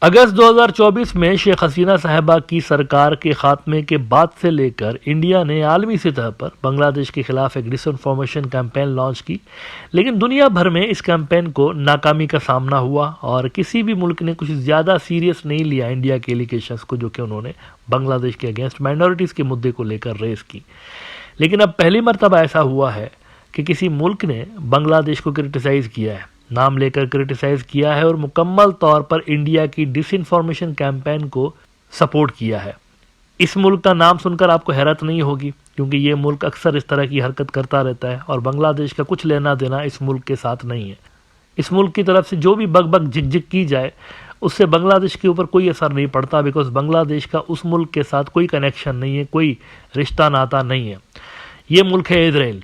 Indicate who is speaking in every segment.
Speaker 1: अगस्त 2024 में शेख हसीना साहिबा की सरकार के खात्मे के बाद से लेकर इंडिया ने आलमी सतह पर बांग्लादेश के खिलाफ एक डिसइंफॉर्मेशन कैंपेन लॉन्च की, लेकिन दुनिया भर में इस कैंपेन को नाकामी का सामना हुआ और किसी भी मुल्क ने कुछ ज़्यादा सीरियस नहीं लिया इंडिया के एलिगेशंस को जो कि उन्होंने बांग्लादेश के अगेंस्ट माइनॉरिटीज़ के मुद्दे को लेकर रेस की। लेकिन अब पहली मरतबा ऐसा हुआ है कि किसी मुल्क ने बांग्लादेश को क्रिटिसाइज़ किया है, नाम लेकर क्रिटिसाइज किया है और मुकम्मल तौर पर इंडिया की डिसइंफॉर्मेशन कैंपेन को सपोर्ट किया है। इस मुल्क का नाम सुनकर आपको हैरत नहीं होगी, क्योंकि ये मुल्क अक्सर इस तरह की हरकत करता रहता है और बांग्लादेश का कुछ लेना देना इस मुल्क के साथ नहीं है। इस मुल्क की तरफ से जो भी बकबक झिकझिक की जाए उससे बांग्लादेश के ऊपर कोई असर नहीं पड़ता, बिकॉज बांग्लादेश का उस मुल्क के साथ कोई कनेक्शन नहीं है, कोई रिश्ता नाता नहीं है। ये मुल्क है इजराइल।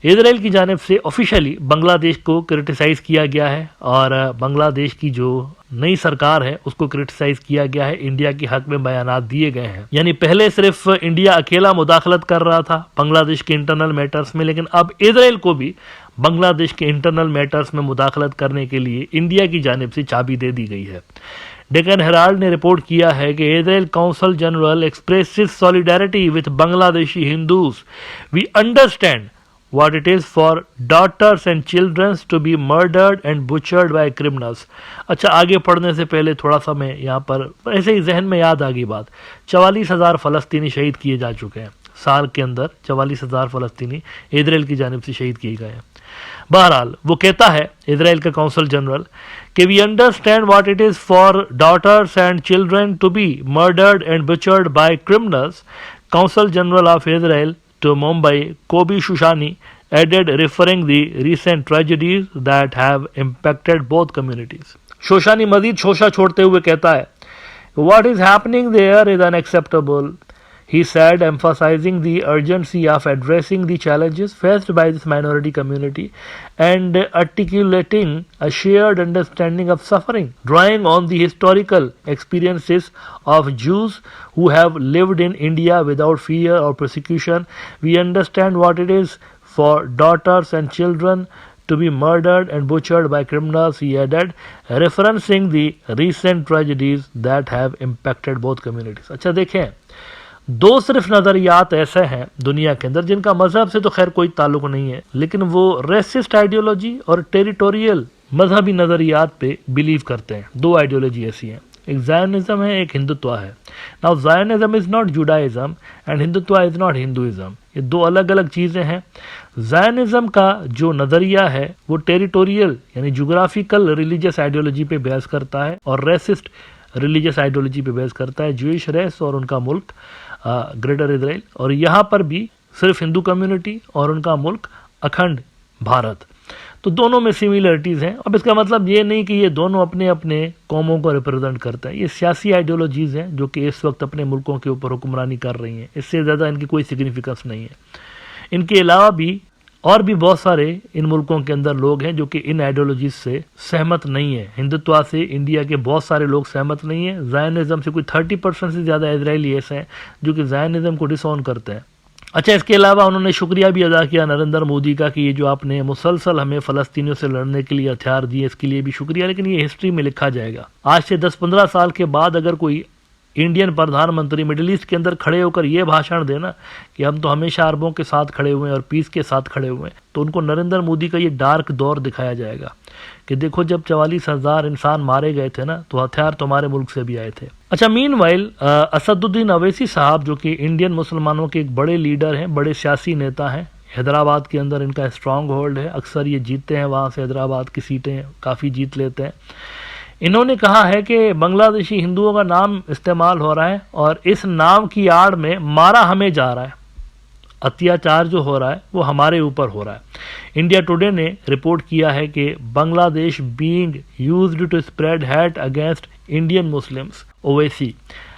Speaker 1: इजराइल की जानिब से ऑफिशियली बांग्लादेश को क्रिटिसाइज़ किया गया है और बांग्लादेश की जो नई सरकार है उसको क्रिटिसाइज़ किया गया है। इंडिया के हक में बयानात दिए गए हैं, यानी पहले सिर्फ इंडिया अकेला मुदाखलत कर रहा था बांग्लादेश के इंटरनल मैटर्स में, लेकिन अब इजराइल को भी बांग्लादेश के इंटरनल मैटर्स में मुदाखलत करने के लिए इंडिया की जानिब से चाबी दे दी गई है। डेक्कन हेराल्ड ने रिपोर्ट किया है कि Israel council general expresses solidarity with Bangladeshi Hindus. We understand what it is for daughters and children to be murdered and butchered by criminals। अच्छा, आगे पढ़ने से पहले थोड़ा सा मैं यहाँ पर ऐसे ही जहन में याद आ गई बात। 44,000 फ़लस्तीनी शहीद किए जा चुके हैं साल के अंदर। 44,000 फ़लस्तीनी इजराइल की जानिब से शहीद किए गए हैं। बहरहाल वो कहता है इजराइल का काउंसिल जनरल कि we understand what it is for daughters and children to be murdered and butchered by criminals. Council general of Israel to Mumbai, Kobi Shushani added, referring the recent tragedies that have impacted both communities। Shoshani मजीद शोशा छोड़ते हुए कहता है, What is happening there is unacceptable, he said, emphasizing the urgency of addressing the challenges faced by this minority community and articulating a shared understanding of suffering, drawing on the historical experiences of Jews who have lived in India without fear or persecution. We understand what it is for daughters and children to be murdered and butchered by criminals, he added, referencing the recent tragedies that have impacted both communities। अच्छा देखें, दो सिर्फ नज़रियात ऐसे हैं दुनिया के अंदर जिनका मज़हब से तो खैर कोई ताल्लुक नहीं है, लेकिन वो रेसिस्ट आइडियोलॉजी और टेरिटोरियल मजहबी नज़रियात पे बिलीव करते हैं। दो आइडियोलॉजी ऐसी हैं, एक ज़ायनिज़्म है, एक हिंदुत्व है। Now Zionism is not Judaism and Hindutva is not Hinduism, ये दो अलग अलग चीज़ें हैं। ज़ायनिज़्म का जो नज़रिया है वो टेरिटोरियल यानी जोग्राफिकल रिलीजियस आइडियोलॉजी पे बेस करता है और रेसिस्ट रिलीजियस आइडियोलॉजी पे बेस करता है, ज्यूइश रेस और उनका मुल्क ग्रेटर इजराइल, और यहाँ पर भी सिर्फ हिंदू कम्युनिटी और उनका मुल्क अखंड भारत। तो दोनों में सिमिलरिटीज़ हैं। अब इसका मतलब ये नहीं कि ये दोनों अपने अपने कौमों को रिप्रेजेंट करते हैं, ये सियासी आइडियोलॉजीज़ हैं जो कि इस वक्त अपने मुल्कों के ऊपर हुक्मरानी कर रही हैं। इससे ज़्यादा इनकी कोई सिग्निफिकेंस नहीं है। इनके अलावा भी और भी बहुत सारे इन मुल्कों के अंदर लोग हैं जो कि इन आइडियोलॉजीज से सहमत नहीं है। हिंदुत्व से इंडिया के बहुत सारे लोग सहमत नहीं है। ज़ायनिज़्म से कोई 30% से ज़्यादा इजरायली ऐसे हैं जो कि ज़ायनिज़्म को डिसऑन करते हैं। अच्छा, इसके अलावा उन्होंने शुक्रिया भी अदा किया नरेंद्र मोदी का कि ये जो आपने मुसलसल हमें फ़लस्तीनियों से लड़ने के लिए हथियार दिए, इसके लिए भी शुक्रिया, लेकिन ये हिस्ट्री में लिखा जाएगा। आज से 10-15 साल के बाद अगर कोई इंडियन प्रधानमंत्री मिडिल ईस्ट के अंदर खड़े होकर ये भाषण देना कि हम तो हमेशा अरबों के साथ खड़े हुए हैं और पीस के साथ खड़े हुए हैं, तो उनको नरेंद्र मोदी का ये डार्क दौर दिखाया जाएगा कि देखो जब 44,000 इंसान मारे गए थे ना, तो हथियार तुम्हारे मुल्क से भी आए थे। अच्छा, मीनवाइल असदुद्दीन अवैसी साहब जो कि इंडियन मुसलमानों के एक बड़े लीडर हैं, बड़े सियासी नेता हैं, हैदराबाद के अंदर इनका स्ट्रॉन्ग होल्ड है, अक्सर ये जीतते हैं, वहाँ से हैदराबाद की सीटें काफ़ी जीत लेते हैं। इन्होंने कहा है कि बांग्लादेशी हिंदुओं का नाम इस्तेमाल हो रहा है और इस नाम की आड़ में मारा हमें जा रहा है, अत्याचार जो हो रहा है वो हमारे ऊपर हो रहा है। इंडिया टुडे ने रिपोर्ट किया है कि Bangladesh being used to spread hate against Indian Muslims. Owaisi,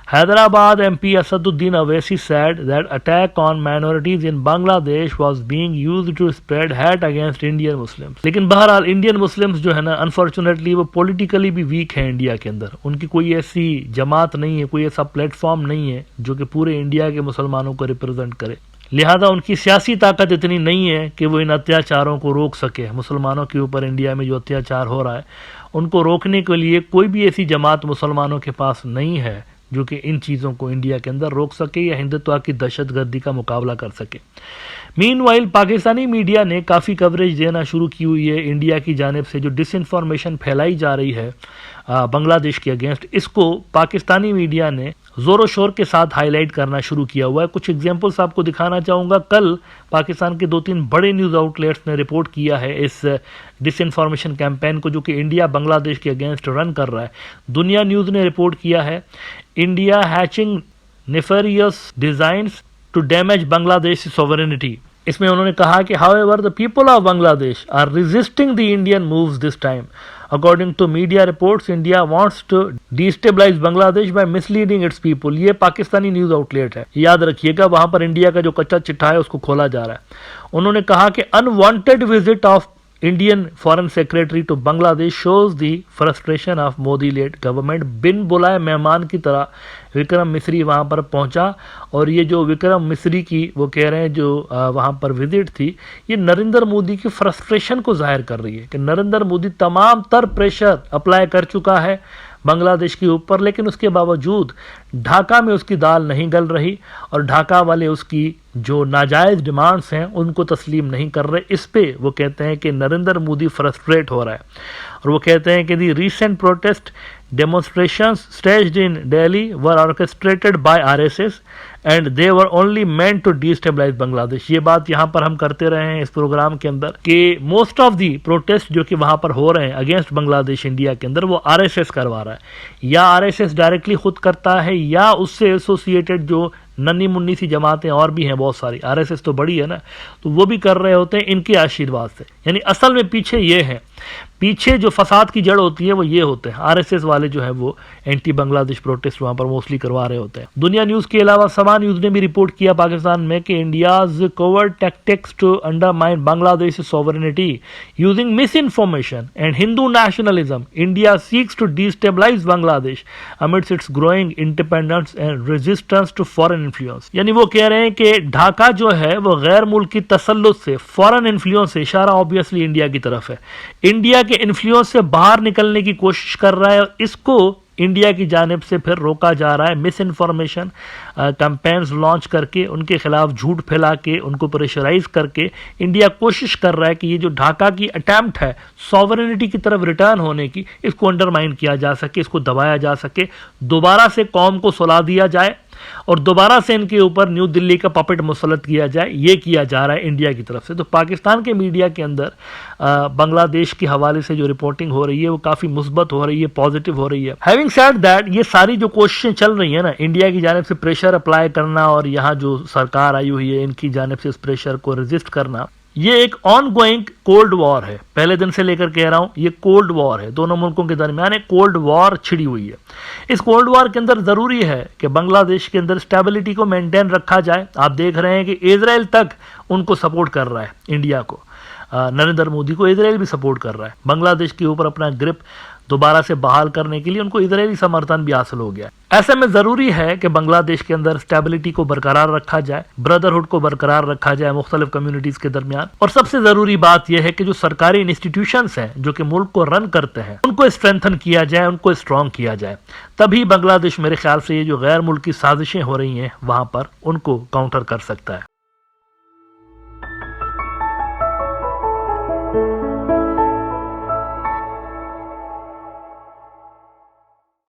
Speaker 1: Hyderabad MP Asaduddin Awaisi said that attack on minorities in Bangladesh was being used to spread hate against Indian Muslims। लेकिन बहरहाल Indian Muslims जो है ना, unfortunately वो politically भी week है India के अंदर। उनकी कोई ऐसी जमात नहीं है, कोई ऐसा प्लेटफॉर्म नहीं है जो कि पूरे इंडिया के मुसलमानों को रिप्रेजेंट करे। लिहाजा उनकी सियासी ताकत इतनी नहीं है कि वो इन अत्याचारों को रोक सके। मुसलमानों के ऊपर इंडिया में जो अत्याचार हो रहा है उनको रोकने के लिए कोई भी ऐसी जमात मुसलमानों के पास नहीं है जो कि इन चीज़ों को इंडिया के अंदर रोक सके या हिंदुत्व की दहशतगर्दी का मुकाबला कर सके। मीनवाइल पाकिस्तानी मीडिया ने काफ़ी कवरेज देना शुरू की हुई है इंडिया की जानिब से जो डिसइंफॉर्मेशन फैलाई जा रही है बांग्लादेश के अगेंस्ट, इसको पाकिस्तानी मीडिया ने ज़ोरों शोर के साथ हाईलाइट करना शुरू किया हुआ है। कुछ एग्जांपल्स आपको दिखाना चाहूँगा। कल पाकिस्तान के 2-3 बड़े न्यूज़ आउटलेट्स ने रिपोर्ट किया है इस डिसइंफॉर्मेशन कैंपेन को जो कि इंडिया बांग्लादेश के अगेंस्ट रन कर रहा है। दुनिया न्यूज़ ने रिपोर्ट किया है India hatching nefarious designs to damage Bangladesh sovereignty. इसमें उन्होंने कहा कि however the people of Bangladesh are resisting the Indian moves this time. According to media reports India wants to destabilise Bangladesh by misleading its people. ये Pakistani news outlet है, याद रखिएगा, वहां पर इंडिया का जो कच्चा चिट्ठा है उसको खोला जा रहा है। उन्होंने कहा कि unwanted visit of Indian foreign secretary to Bangladesh shows the frustration of Modi led government. बिन बुलाए मेहमान की तरह विक्रम मिस्री वहाँ पर पहुँचा और ये जो विक्रम मिस्री की वो कह रहे हैं जो वहाँ पर विजिट थी ये नरेंद्र मोदी की फ्रस्ट्रेशन को जाहिर कर रही है कि नरेंद्र मोदी तमाम तर प्रेशर अप्लाई कर चुका है बांग्लादेश के ऊपर, लेकिन उसके बावजूद ढाका में उसकी दाल नहीं गल रही और ढाका वाले उसकी जो नाजायज़ डिमांड्स हैं उनको तस्लीम नहीं कर रहे। इस पे वो कहते हैं कि नरेंद्र मोदी फ्रस्ट्रेट हो रहा है और वो कहते हैं कि the recent protest demonstrations staged in Delhi were orchestrated by RSS and they were only meant to destabilize Bangladesh। ये बात यहाँ पर हम करते रहे हैं इस प्रोग्राम के अंदर कि मोस्ट ऑफ दी प्रोटेस्ट जो कि वहाँ पर हो रहे हैं अगेंस्ट बांग्लादेश इंडिया के अंदर वो RSS करवा रहा है या RSS डायरेक्टली खुद करता है या उससे एसोसिएटेड जो नन्ही मुन्नी सी जमातें और भी हैं बहुत सारी, RSS तो बड़ी है ना, तो वो भी कर रहे होते हैं इनके आशीर्वाद से। यानी असल में पीछे ये है, पीछे जो फसाद की जड़ होती है वो ये होते हैं RSS वाले जो है वो एंटी बांग्लादेश प्रोटेस्ट वहां पर मोस्टली करवा रहे होते हैं। दुनिया न्यूज के अलावा समा न्यूज ने भी रिपोर्ट किया पाकिस्तान में कि India's covert tactics to undermine Bangladesh sovereignty using misinformation and Hindu nationalism, India seeks to destabilise Bangladesh amidst its growing independence and resistance to foreign influence. यानी वो कह रहे हैं कि ढाका जो है वो गैर मुल्की तसल्लुत से, फॉरेन इन्फ्लुएंस से, इशारा ऑब्वियसली इंडिया की तरफ है, इंडिया के इन्फ्लुएंस से बाहर निकलने की कोशिश कर रहा है और इसको इंडिया की जानिब से फिर रोका जा रहा है मिस इन्फॉर्मेशन कैंपेन्स लॉन्च करके, उनके खिलाफ झूठ फैला के, उनको प्रेशराइज करके इंडिया कोशिश कर रहा है कि ये जो ढाका की अटैम्प्ट है सॉवरेनिटी की तरफ रिटर्न होने की, इसको अंडरमाइन किया जा सके, इसको दबाया जा सके, दोबारा से कौम को सुला दिया जाए और दोबारा से इनके ऊपर न्यू दिल्ली का पपेट मुसलत किया जाए। ये किया जा रहा है इंडिया की तरफ से। तो पाकिस्तान के मीडिया के अंदर बांग्लादेश के हवाले से जो रिपोर्टिंग हो रही है वो काफ़ी मुस्बत हो रही है, पॉजिटिव हो रही है। हैविंग सेड दैट, ये सारी जो कोशिशें चल रही है ना इंडिया की जानिब से प्रेशर अप्लाई करना और यहाँ जो सरकार आई हुई है इनकी जानिब से इस प्रेशर को रेजिस्ट करना, ये एक ऑन गोइंग कोल्ड वॉर है। पहले दिन से लेकर कह रहा हूं ये कोल्ड वॉर है, दोनों मुल्कों के दरमियान एक कोल्ड वॉर छिड़ी हुई है। इस कोल्ड वॉर के अंदर जरूरी है कि बांग्लादेश के अंदर स्टेबिलिटी को मेंटेन रखा जाए। आप देख रहे हैं कि इजराइल तक उनको सपोर्ट कर रहा है, इंडिया को, नरेंद्र मोदी को इजराइल भी सपोर्ट कर रहा है। बांग्लादेश के ऊपर अपना ग्रिप दोबारा से बहाल करने के लिए उनको इजरायली समर्थन भी हासिल हो गया। ऐसे में जरूरी है कि बांग्लादेश के अंदर स्टेबिलिटी को बरकरार रखा जाए, ब्रदरहुड को बरकरार रखा जाए मुख्तलिफ कम्युनिटीज के दरमियान। और सबसे जरूरी बात यह है कि जो सरकारी इंस्टीट्यूशंस हैं जो कि मुल्क को रन करते हैं उनको स्ट्रेंथन किया जाए, उनको स्ट्रॉन्ग किया जाए। तभी बांग्लादेश मेरे ख्याल से ये जो गैर मुल्की साजिशें हो रही हैं वहां पर उनको काउंटर कर सकता है।